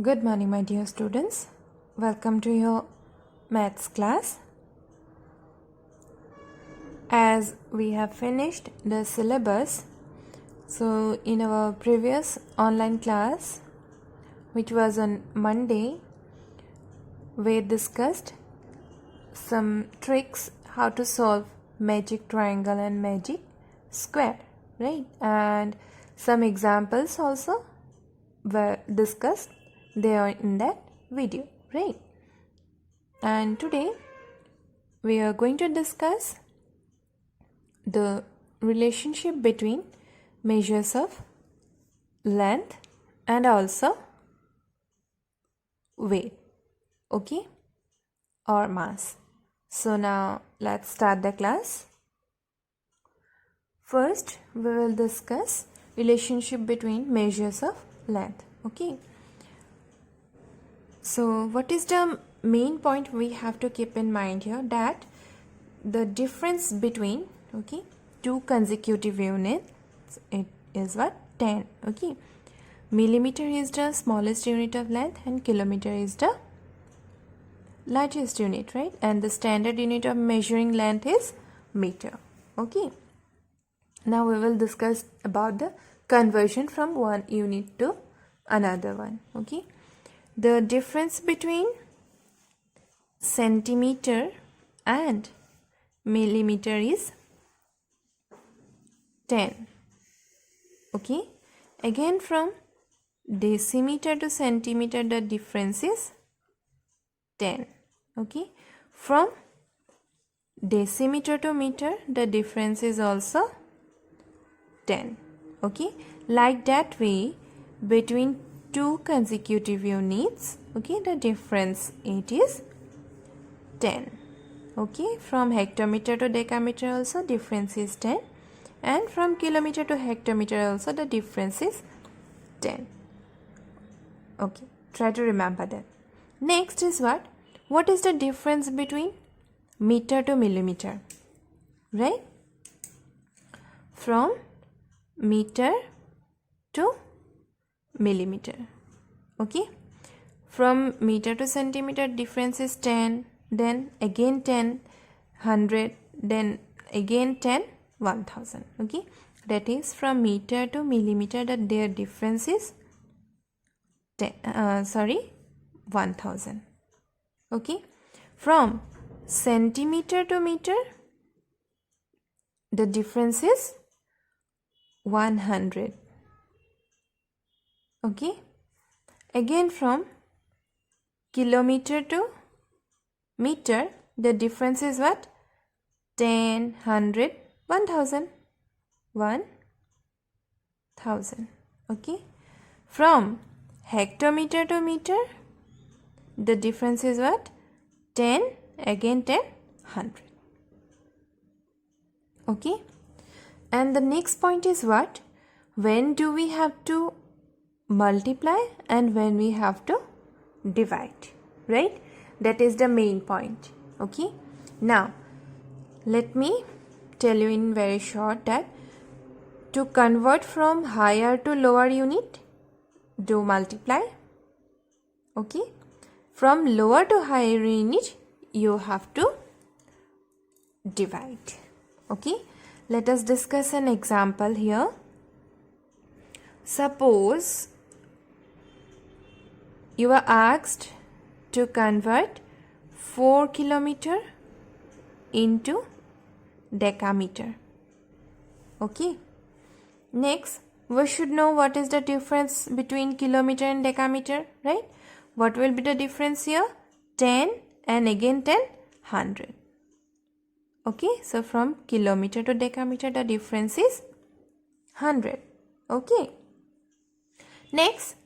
Good morning, my dear students. Welcome to your maths class. As we have finished the syllabus, so in our previous online class, which was on Monday, we discussed some tricks how to solve magic triangle and magic square, right? And some examples also were discussed there in that video, right? And today we are going to discuss the relationship between measures of length and also weight, okay, or mass. So now let's start the class. First we will discuss relationship between measures of length, okay. So what is the main point we have to keep in mind here? That the difference between, okay, two consecutive units, it is what? 10, okay. Millimeter is the smallest unit of length and kilometer is the largest unit, right? And the standard unit of measuring length is meter, okay. Now we will discuss about the conversion from one unit to another one, okay. The difference between centimeter and millimeter is 10, okay. Again, from decimeter to centimeter the difference is 10, okay. From decimeter to meter the difference is also 10, okay. Like that way, between two consecutive units, okay, the difference it is 10, okay. From hectometer to decameter also difference is 10, and from kilometer to hectometer also the difference is 10, okay. Try to remember that. Next is what is the difference between meter to millimeter, right? From meter to millimeter, okay. From meter to centimeter difference is 10, then again 10, 100, then again 10, 1000, okay. That is from meter to millimeter that their difference is 1000, okay. From centimeter to meter the difference is 100, okay. Again, from kilometer to meter the difference is what? 10, 100, 1000, 1000, okay. From hectometer to meter the difference is what? 10, again 10, 100, okay. And the next point is what? When do we have to multiply and when we have to divide, right? That is the main point, okay. Now let me tell you in very short that to convert from higher to lower unit, do multiply, okay. From lower to higher unit you have to divide, okay. Let us discuss an example here. Suppose you are asked to convert 4 kilometer into decameter, okay. Next, we should know what is the difference between kilometer and decameter, right? What will be the difference here? 10 and again 10, 100, okay. So from kilometer to decameter the difference is 100, okay. Next,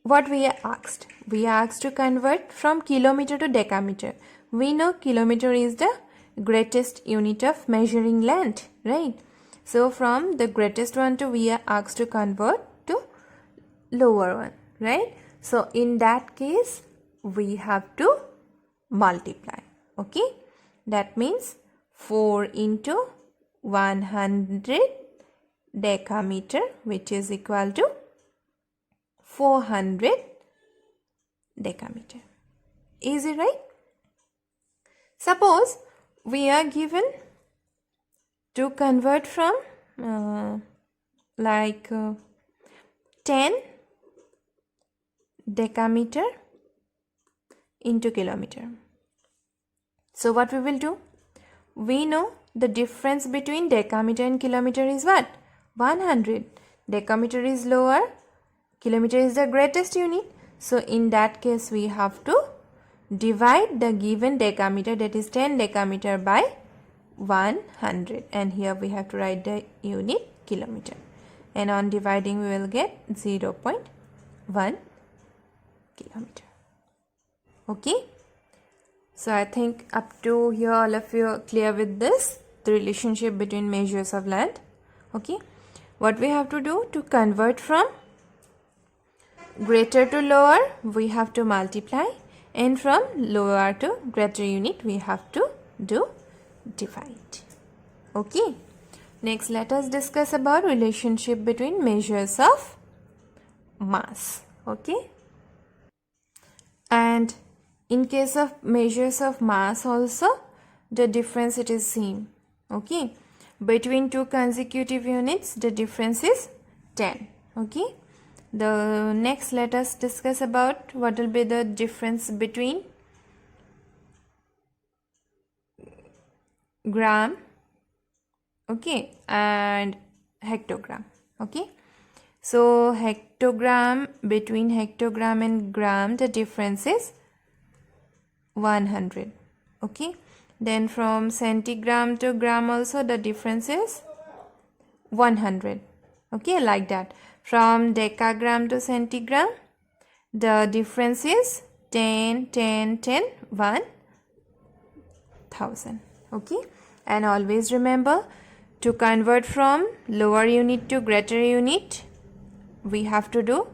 what we are asked? We are asked to convert from kilometer to decameter. We know kilometer is the greatest unit of measuring length, right? So from the greatest one to we are asked to convert to lower one, right? So in that case we have to multiply, okay. That means 4 into 100 decameter, which is equal to 400 decameter. Easy, right? Suppose we are given to convert from 10 decameter into kilometer. So what we will do? We know the difference between decameter and kilometer is what? 100. Decameter is lower, kilometer is the greatest unit. So in that case we have to divide the given decameter, that is 10 decameter, by 100, and here we have to write the unit kilometer, and on dividing we will get 0.1 kilometer. Okay, so I think up to here all of you are clear with this, the relationship between measures of land. Okay, what we have to do to convert from greater to lower, we have to multiply, and from lower to greater unit we have to do divide. Okay, next let us discuss about relationship between measures of mass. Okay, and in case of measures of mass also the difference it is same. Okay, between two consecutive units the difference is 10. Okay, the next let us discuss about what will be the difference between gram, okay, and hectogram. Okay, so hectogram, between hectogram and gram the difference is 100. Okay, then from centigram to gram also the difference is 100. Okay, like that. From decagram to centigram the difference is 10, 10, 10, 1000. Okay, and always remember to convert from lower unit to greater unit we have to do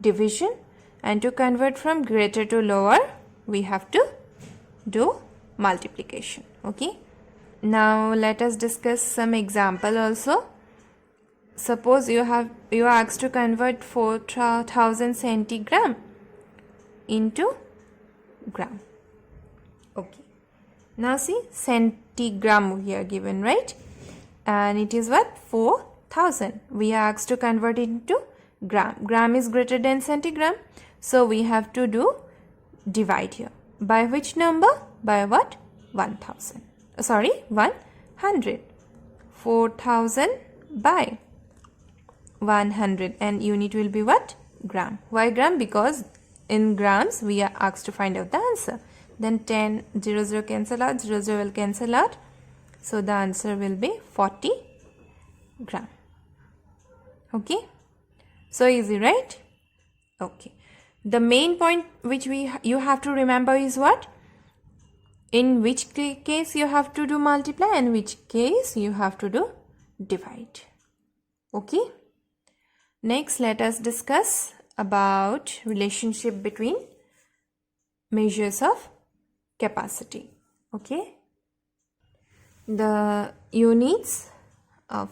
division, and to convert from greater to lower we have to do multiplication. Okay, now let us discuss some example also. Suppose you are asked to convert 4000 centigram into gram. Okay, now see, centigram we are given, right, and it is what? 4000. We are asked to convert it into gram. Gram is greater than centigram, so we have to do divide here. By which number? By what? 1000. Sorry, 100. 4000 by 100, and unit will be what? Gram. Why gram? Because in grams we are asked to find out the answer. Then 10, 0 cancel out, 0 will cancel out, so the answer will be 40 gram. Okay, so easy, right? Okay, the main point which you have to remember is what? In which case you have to do multiply and which case you have to do divide. Okay, next let us discuss about relationship between measures of capacity. Okay, the units of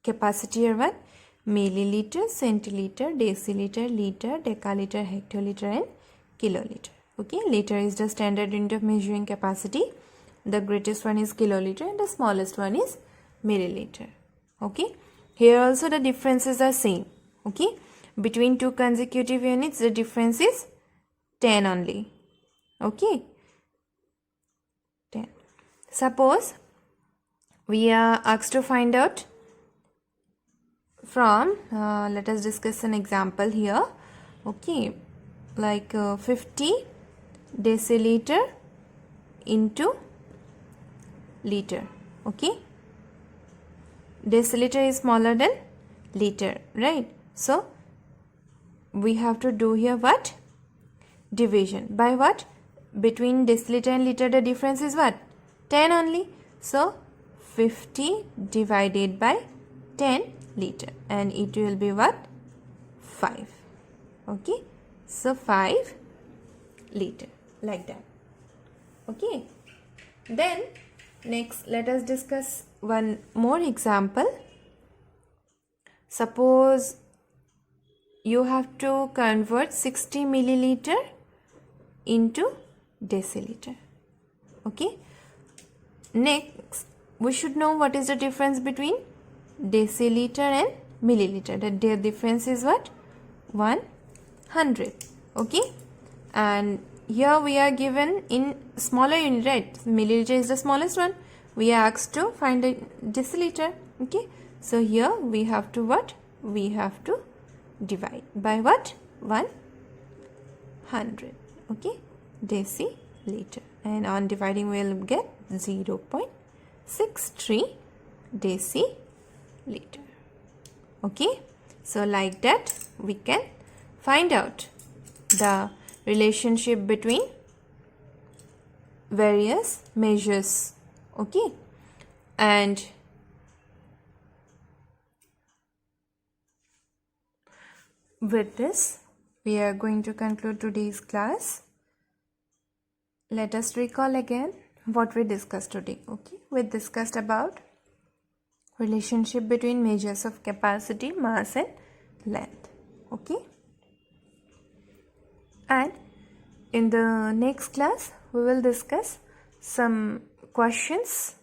capacity are what? Milliliter, centiliter, deciliter, liter, decaliter, hectoliter and kiloliter. Okay, liter is the standard unit of measuring capacity. The greatest one is kiloliter and the smallest one is milliliter. Okay, here also the differences are same. Okay, between two consecutive units the difference is 10 only. Okay, 10. Suppose we are asked to find out from let us discuss an example here. Okay, like 50 deciliter into liter. Okay, deciliter is smaller than liter, right? So we have to do here what? Division. By what? Between deciliter and liter the difference is what? 10 only. So 50 divided by 10 liter, and it will be what? 5. Okay, so 5 liter, like that. Okay, then next let us discuss one more example. Suppose you have to convert 60 milliliter into deciliter. Okay. Next, we should know what is the difference between deciliter and milliliter. Their difference is what? 100. Okay. And here we are given in smaller unit, right? Milliliter is the smallest one. We are asked to find a deciliter. Okay. So here we have to what? We have to divide by what? 100. Okay. Deciliter. And on dividing we will get 0.63 deciliter. Okay. So like that we can find out the relationship between various measures. Okay. And with this we are going to conclude today's class. Let us recall again what we discussed today. Okay, we discussed about relationship between measures of capacity, mass and length. Okay, and in the next class we will discuss some questions,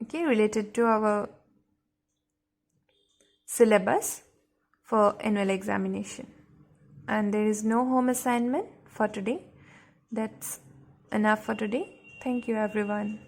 okay, related to our syllabus for annual examination. And there is no home assignment for today. That's enough for today. Thank you everyone.